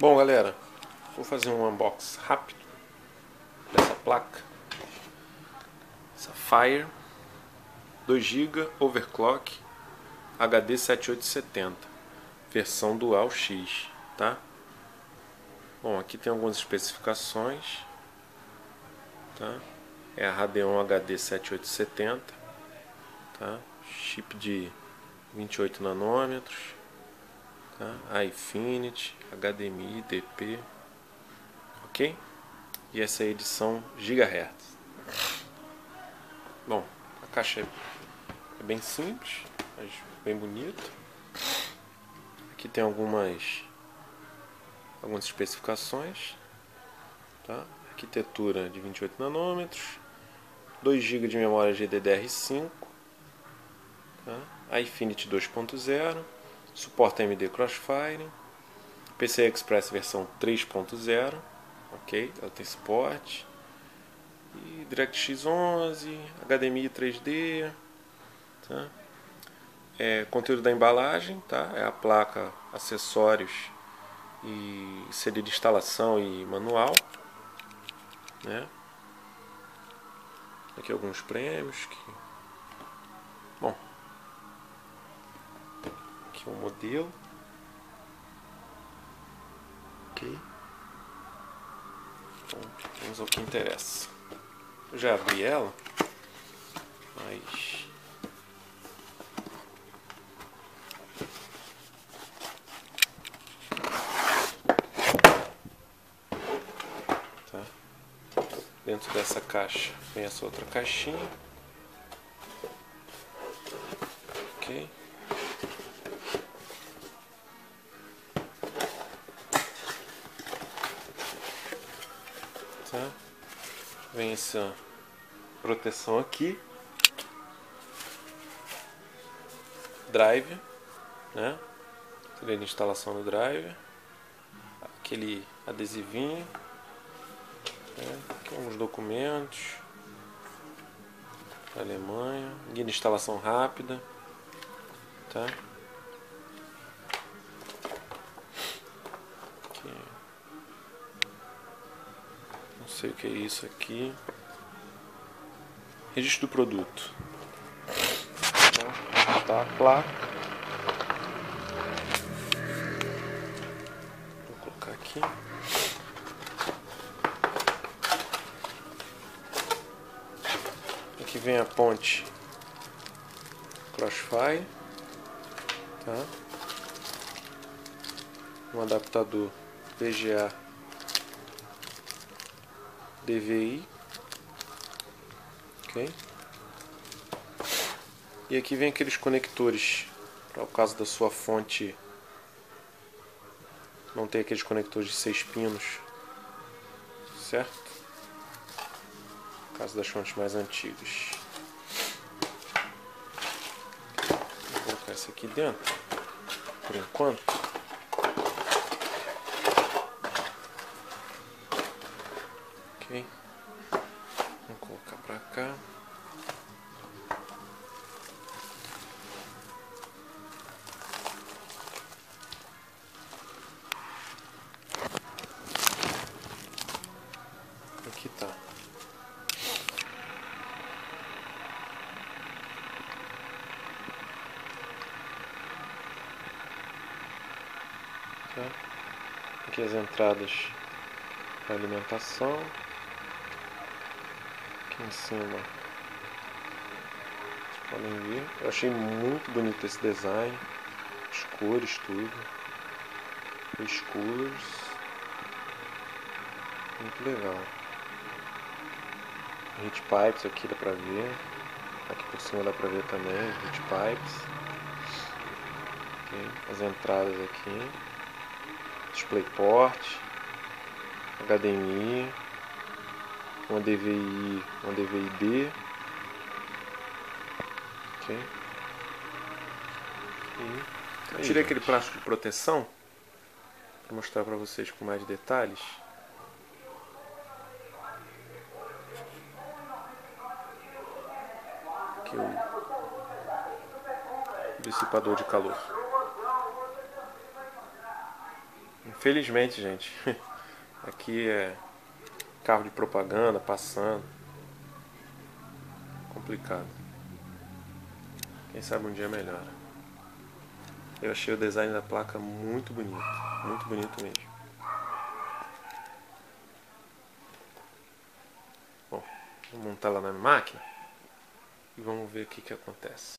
Bom, galera, vou fazer um unboxing rápido dessa placa, essa Fire 2 GB overclock HD 7870, versão Dual X, tá? Bom, aqui tem algumas especificações, tá? É a Radeon HD 7870, tá? Chip de 28 nanômetros, tá? iFinity, HDMI, DP, ok? E essa é a edição Gigahertz. Bom, a caixa é bem simples, mas bem bonita. Aqui tem algumas especificações, tá? Arquitetura de 28 nanômetros, 2 GB de memória GDDR5, tá? iFinity 2.0, suporta AMD Crossfire, PCI Express versão 3.0, ok? Ela tem suporte, e DirectX 11, HDMI 3D, tá? Conteúdo da embalagem, tá? É a placa, acessórios e CD de instalação e manual, né? Aqui alguns prêmios bom, aqui um modelo, ok? Então, vamos ao que interessa. Eu já abri ela, mas tá? Dentro dessa caixa vem essa outra caixinha, ok? Tá? Vem essa proteção aqui, drive, né? Trilha de instalação do drive, aquele adesivinho, né? Aqui alguns documentos da Alemanha, guia de instalação rápida, tá? Aqui. Não sei o que é isso aqui. Registro do produto. Tá a placa. Vou colocar aqui. Aqui vem a ponte Crossfire, tá? Um adaptador VGA DVI, ok? E aqui vem aqueles conectores para o caso da sua fonte não ter aqueles conectores de 6 pinos, certo? No caso das fontes mais antigas. Vou colocar esse aqui dentro, por enquanto. Ok. Vamos colocar para cá. Aqui tá. Aqui as entradas para alimentação. Aqui em cima vocês podem ver. Eu achei muito bonito esse design. As cores, tudo. Os colors. Muito legal. Heat pipes aqui dá pra ver. Aqui por cima dá pra ver também heat pipes. Okay. As entradas aqui. DisplayPort, HDMI, uma DVI, uma DVI-B, ok? Eu tirei aquele plástico de proteção para mostrar para vocês com mais detalhes. Aqui o dissipador de calor. Infelizmente, gente, aqui é carro de propaganda passando. Complicado. Quem sabe um dia melhora. Eu achei o design da placa muito bonito mesmo. Bom, vou montar lá na minha máquina e vamos ver o que acontece.